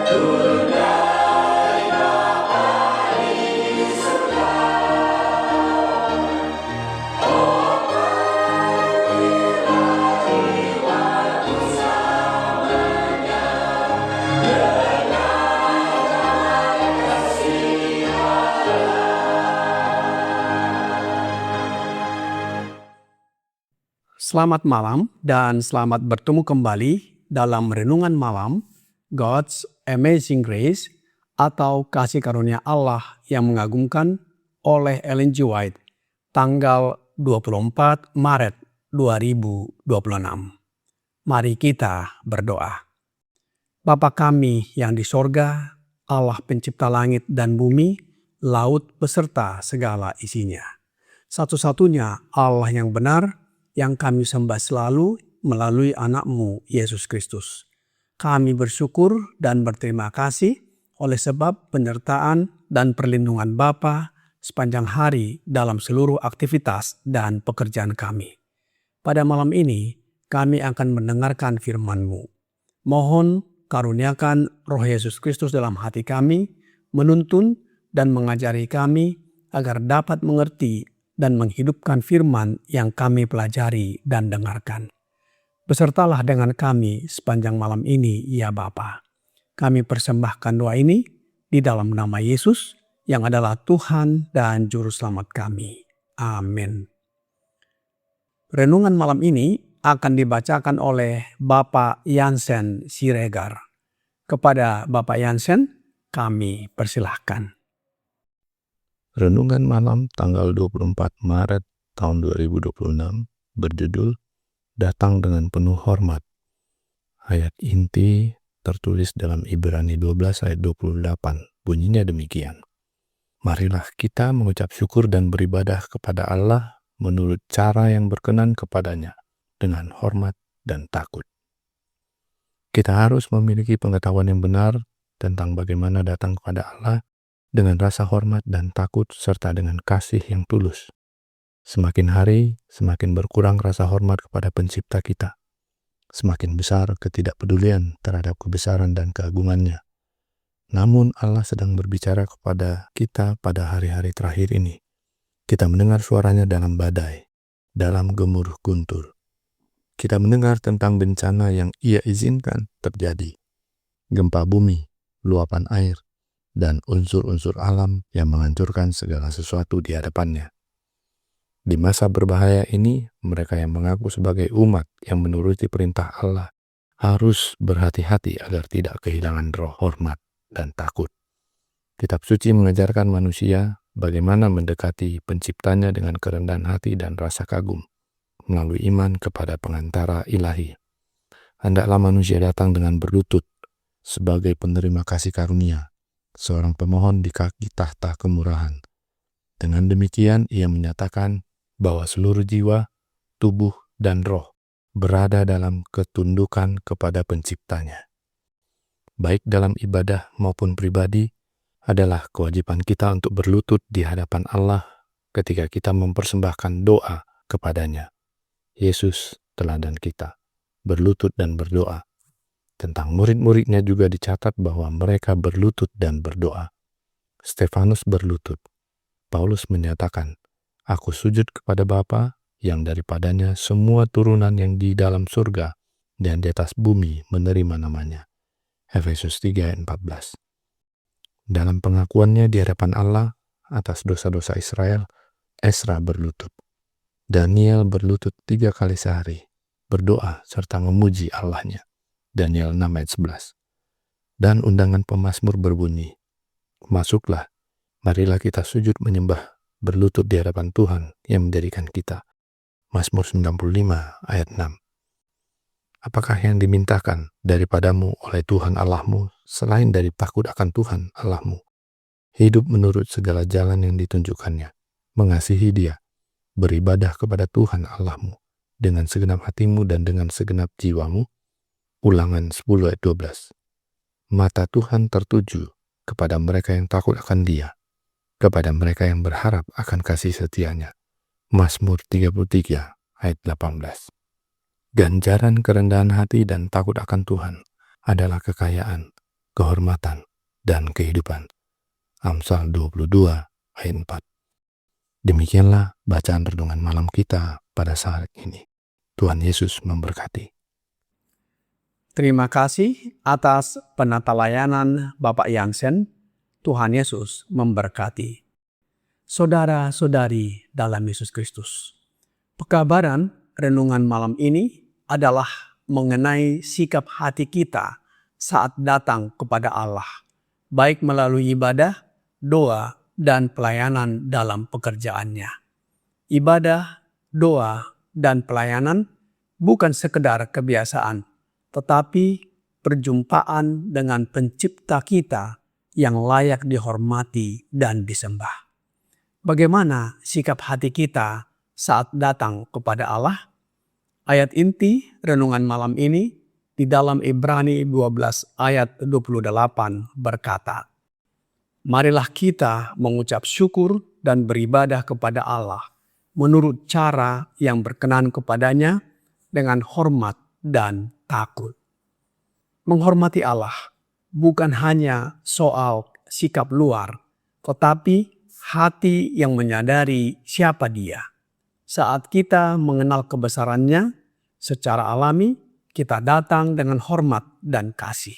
Selamat malam dan selamat bertemu kembali dalam Renungan Malam God's Amazing Grace atau Kasih Karunia Allah yang mengagumkan oleh Ellen G. White tanggal 24 Maret 2026. Mari kita berdoa. Bapa kami yang di sorga, Allah pencipta langit dan bumi, laut beserta segala isinya. Satu-satunya Allah yang benar, yang kami sembah selalu melalui anak-Mu, Yesus Kristus. Kami bersyukur dan berterima kasih oleh sebab penyertaan dan perlindungan Bapa sepanjang hari dalam seluruh aktivitas dan pekerjaan kami. Pada malam ini, kami akan mendengarkan firman-Mu. Mohon karuniakan Roh Yesus Kristus dalam hati kami, menuntun dan mengajari kami agar dapat mengerti dan menghidupkan firman yang kami pelajari dan dengarkan. Besertalah dengan kami sepanjang malam ini, ya Bapa. Kami persembahkan doa ini di dalam nama Yesus yang adalah Tuhan dan Juru Selamat kami. Amin. Renungan malam ini akan dibacakan oleh Bapak Jansen Siregar. Kepada Bapak Jansen, kami persilahkan. Renungan malam tanggal 24 Maret tahun 2026 berjudul Datang dengan penuh hormat. Ayat inti tertulis dalam Ibrani 12 ayat 28. Bunyinya demikian. Marilah kita mengucap syukur dan beribadah kepada Allah menurut cara yang berkenan kepadanya dengan hormat dan takut. Kita harus memiliki pengetahuan yang benar tentang bagaimana datang kepada Allah dengan rasa hormat dan takut serta dengan kasih yang tulus. Semakin hari, semakin berkurang rasa hormat kepada pencipta kita. Semakin besar ketidakpedulian terhadap kebesaran dan keagungannya. Namun Allah sedang berbicara kepada kita pada hari-hari terakhir ini. Kita mendengar suaranya dalam badai, dalam gemuruh guntur. Kita mendengar tentang bencana yang Ia izinkan terjadi. Gempa bumi, luapan air, dan unsur-unsur alam yang menghancurkan segala sesuatu di hadapannya. Di masa berbahaya ini, mereka yang mengaku sebagai umat yang menuruti perintah Allah harus berhati-hati agar tidak kehilangan roh hormat dan takut. Kitab suci mengajarkan manusia bagaimana mendekati penciptanya dengan kerendahan hati dan rasa kagum melalui iman kepada pengantara ilahi. Hendaklah manusia datang dengan berlutut sebagai penerima kasih karunia, seorang pemohon di kaki tahta kemurahan. Dengan demikian ia menyatakan bahwa seluruh jiwa, tubuh, dan roh berada dalam ketundukan kepada penciptanya. Baik dalam ibadah maupun pribadi, adalah kewajiban kita untuk berlutut di hadapan Allah ketika kita mempersembahkan doa kepadanya. Yesus teladan kita, berlutut dan berdoa. Tentang murid-muridnya juga dicatat bahwa mereka berlutut dan berdoa. Stefanus berlutut. Paulus menyatakan, "Aku sujud kepada Bapa yang daripadanya semua turunan yang di dalam surga dan di atas bumi menerima namanya." Efesus 3 ayat 14. Dalam pengakuannya di hadapan Allah atas dosa-dosa Israel, Ezra berlutut. Daniel berlutut 3 kali sehari, berdoa serta memuji Allahnya. Daniel 6 ayat 11. Dan undangan pemazmur berbunyi, "Masuklah, marilah kita sujud menyembah, berlutut di hadapan Tuhan yang menjadikan kita." Mazmur 95 ayat 6. Apakah yang dimintakan daripadamu oleh Tuhan Allahmu selain dari takut akan Tuhan Allahmu? Hidup menurut segala jalan yang ditunjukkannya, mengasihi Dia, beribadah kepada Tuhan Allahmu dengan segenap hatimu dan dengan segenap jiwamu. Ulangan 10 ayat 12. Mata Tuhan tertuju kepada mereka yang takut akan Dia, kepada mereka yang berharap akan kasih setia-Nya. Mazmur 33 ayat 18. Ganjaran kerendahan hati dan takut akan Tuhan adalah kekayaan, kehormatan, dan kehidupan. Amsal 22 ayat 4. Demikianlah bacaan renungan malam kita pada saat ini. Tuhan Yesus memberkati. Terima kasih atas penata layanan Bapak Yansen. Tuhan Yesus memberkati. Saudara-saudari dalam Yesus Kristus, pekabaran renungan malam ini adalah mengenai sikap hati kita saat datang kepada Allah, baik melalui ibadah, doa, dan pelayanan dalam pekerjaannya. Ibadah, doa, dan pelayanan bukan sekedar kebiasaan, tetapi perjumpaan dengan pencipta kita yang layak dihormati dan disembah. Bagaimana sikap hati kita saat datang kepada Allah? Ayat inti renungan malam ini di dalam Ibrani 12 ayat 28 berkata, "Marilah kita mengucap syukur dan beribadah kepada Allah menurut cara yang berkenan kepadanya dengan hormat dan takut." Menghormati Allah bukan hanya soal sikap luar, tetapi hati yang menyadari siapa Dia. Saat kita mengenal kebesarannya, secara alami kita datang dengan hormat dan kasih.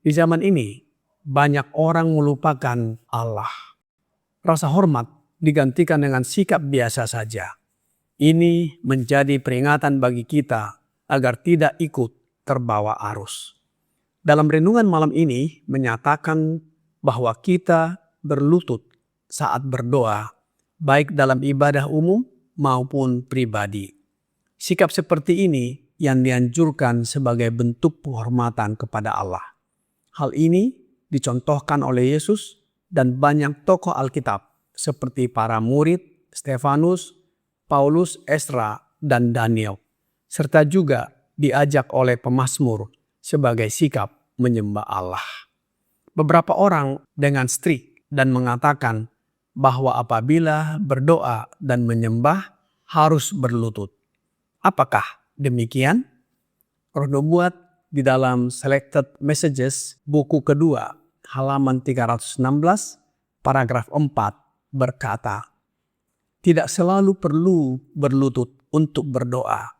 Di zaman ini, banyak orang melupakan Allah. Rasa hormat digantikan dengan sikap biasa saja. Ini menjadi peringatan bagi kita agar tidak ikut terbawa arus. Dalam renungan malam ini menyatakan bahwa kita berlutut saat berdoa, baik dalam ibadah umum maupun pribadi. Sikap seperti ini yang dianjurkan sebagai bentuk penghormatan kepada Allah. Hal ini dicontohkan oleh Yesus dan banyak tokoh Alkitab seperti para murid, Stefanus, Paulus, Ezra, dan Daniel, serta juga diajak oleh pemazmur sebagai sikap menyembah Allah. Beberapa orang dengan strict dan mengatakan bahwa apabila berdoa dan menyembah harus berlutut. Apakah demikian? Roh Nubuat di dalam Selected Messages buku kedua halaman 316 paragraf 4 berkata, "Tidak selalu perlu berlutut untuk berdoa.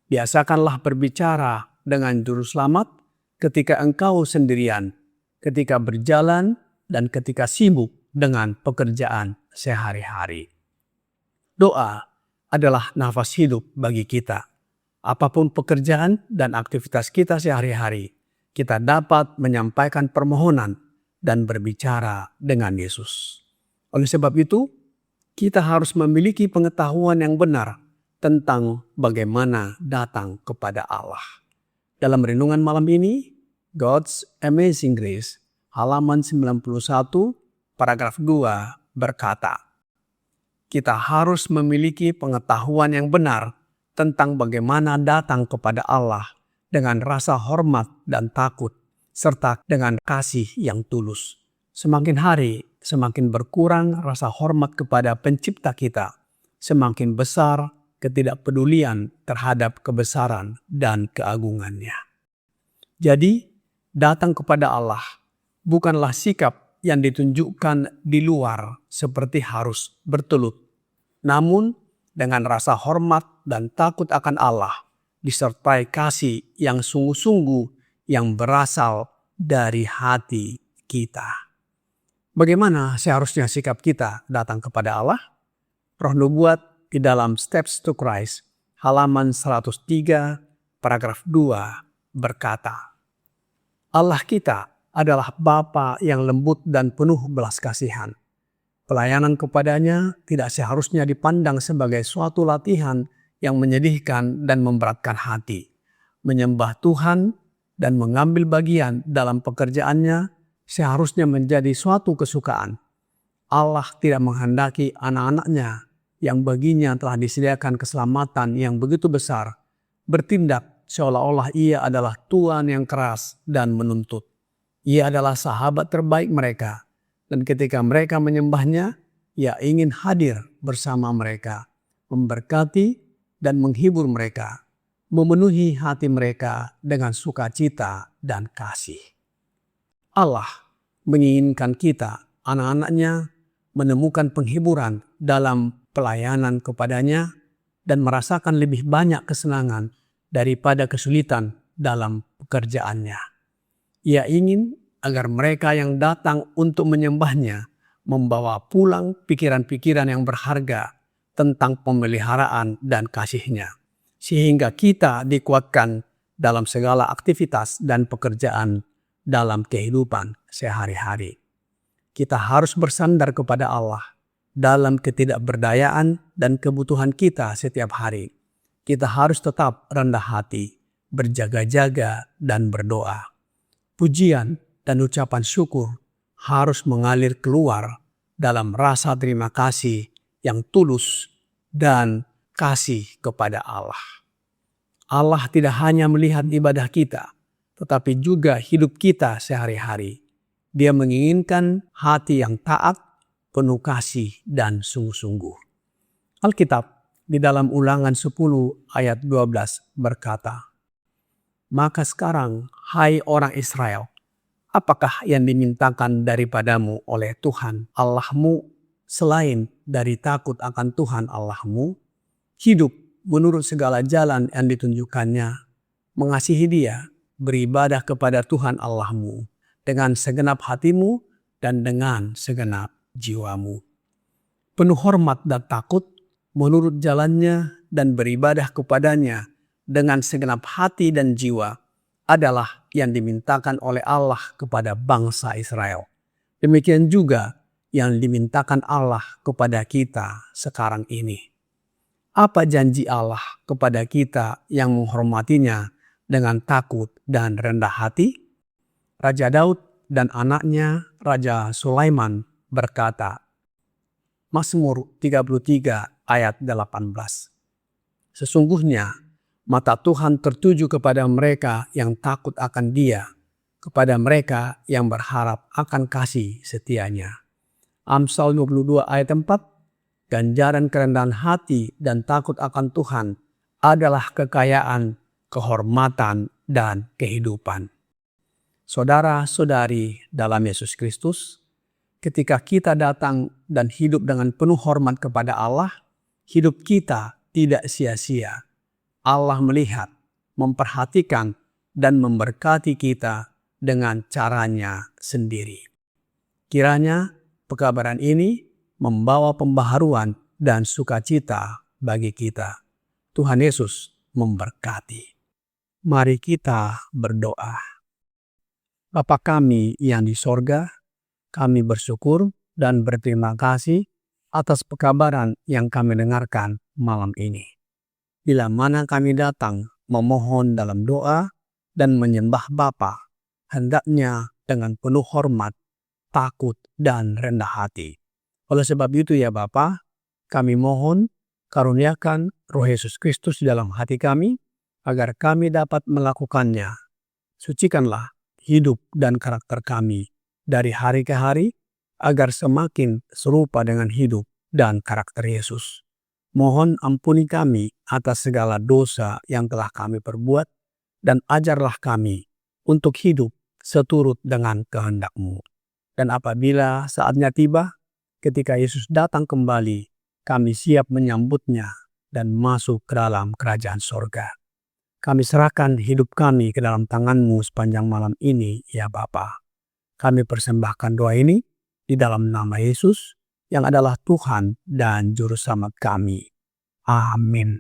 Biasakanlah berbicara dengan juru selamat ketika engkau sendirian, ketika berjalan, dan ketika sibuk dengan pekerjaan sehari-hari." Doa adalah nafas hidup bagi kita. Apapun pekerjaan dan aktivitas kita sehari-hari, kita dapat menyampaikan permohonan dan berbicara dengan Yesus. Oleh sebab itu, kita harus memiliki pengetahuan yang benar tentang bagaimana datang kepada Allah. Dalam renungan malam ini, God's Amazing Grace, halaman 91, paragraf 2 berkata, kita harus memiliki pengetahuan yang benar tentang bagaimana datang kepada Allah dengan rasa hormat dan takut, serta dengan kasih yang tulus. Semakin hari, semakin berkurang rasa hormat kepada pencipta kita, semakin besar ketidakpedulian terhadap kebesaran dan keagungannya. Jadi, datang kepada Allah bukanlah sikap yang ditunjukkan di luar seperti harus bertelut. Namun, dengan rasa hormat dan takut akan Allah, disertai kasih yang sungguh-sungguh yang berasal dari hati kita. Bagaimana seharusnya sikap kita datang kepada Allah? Roh Nubuat di dalam Steps to Christ, halaman 103, paragraf 2 berkata, Allah kita adalah Bapa yang lembut dan penuh belas kasihan. Pelayanan kepadanya tidak seharusnya dipandang sebagai suatu latihan yang menyedihkan dan memberatkan hati. Menyembah Tuhan dan mengambil bagian dalam pekerjaannya seharusnya menjadi suatu kesukaan. Allah tidak menghendaki anak-anaknya yang baginya telah disediakan keselamatan yang begitu besar bertindak seolah-olah ia adalah Tuhan yang keras dan menuntut. Ia adalah sahabat terbaik mereka, dan ketika mereka menyembahnya, ia ingin hadir bersama mereka, memberkati dan menghibur mereka, memenuhi hati mereka dengan sukacita dan kasih. Allah menginginkan kita, anak-anaknya, menemukan penghiburan dalam pelayanan kepadanya dan merasakan lebih banyak kesenangan daripada kesulitan dalam pekerjaannya. Ia ingin agar mereka yang datang untuk menyembahnya membawa pulang pikiran-pikiran yang berharga tentang pemeliharaan dan kasih-Nya, sehingga kita dikuatkan dalam segala aktivitas dan pekerjaan dalam kehidupan sehari-hari. Kita harus bersandar kepada Allah dalam ketidakberdayaan dan kebutuhan kita setiap hari. Kita harus tetap rendah hati, berjaga-jaga, dan berdoa. Pujian dan ucapan syukur harus mengalir keluar dalam rasa terima kasih yang tulus dan kasih kepada Allah. Allah tidak hanya melihat ibadah kita, tetapi juga hidup kita sehari-hari. Dia menginginkan hati yang taat, penuh kasih, dan sungguh-sungguh. Alkitab di dalam Ulangan 10 ayat 12 berkata, "Maka sekarang, hai orang Israel, apakah yang dimintakan daripadamu oleh Tuhan Allahmu selain dari takut akan Tuhan Allahmu, hidup menurut segala jalan yang ditunjukkannya, mengasihi Dia, beribadah kepada Tuhan Allahmu dengan segenap hatimu dan dengan segenap jiwamu. Penuh hormat dan takut menurut jalannya dan beribadah kepadanya dengan segenap hati dan jiwa adalah yang dimintakan oleh Allah kepada bangsa Israel. Demikian juga yang dimintakan Allah kepada kita sekarang ini." Apa janji Allah kepada kita yang menghormatinya dengan takut dan rendah hati? Raja Daud dan anaknya Raja Sulaiman berkata, Mazmur 33 ayat 18. "Sesungguhnya mata Tuhan tertuju kepada mereka yang takut akan Dia, kepada mereka yang berharap akan kasih setianya." Amsal 22 ayat 4, "Ganjaran kerendahan hati dan takut akan Tuhan adalah kekayaan, kehormatan, dan kehidupan." Saudara-saudari dalam Yesus Kristus, ketika kita datang dan hidup dengan penuh hormat kepada Allah, hidup kita tidak sia-sia. Allah melihat, memperhatikan, dan memberkati kita dengan caranya sendiri. Kiranya pekabaran ini membawa pembaharuan dan sukacita bagi kita. Tuhan Yesus memberkati. Mari kita berdoa. Bapa kami yang di sorga, kami bersyukur dan berterima kasih atas pekabaran yang kami dengarkan malam ini. Bila mana kami datang memohon dalam doa dan menyembah Bapa, hendaknya dengan penuh hormat, takut, dan rendah hati. Oleh sebab itu ya Bapa, kami mohon karuniakan Roh Yesus Kristus dalam hati kami, agar kami dapat melakukannya. Sucikanlah hidup dan karakter kami dari hari ke hari, agar semakin serupa dengan hidup dan karakter Yesus. Mohon ampuni kami atas segala dosa yang telah kami perbuat, dan ajarlah kami untuk hidup seturut dengan kehendak-Mu. Dan apabila saatnya tiba, ketika Yesus datang kembali, kami siap menyambutnya dan masuk ke dalam kerajaan sorga. Kami serahkan hidup kami ke dalam tangan-Mu sepanjang malam ini, ya Bapa. Kami persembahkan doa ini di dalam nama Yesus, yang adalah Tuhan dan Juru Selamat kami. Amin.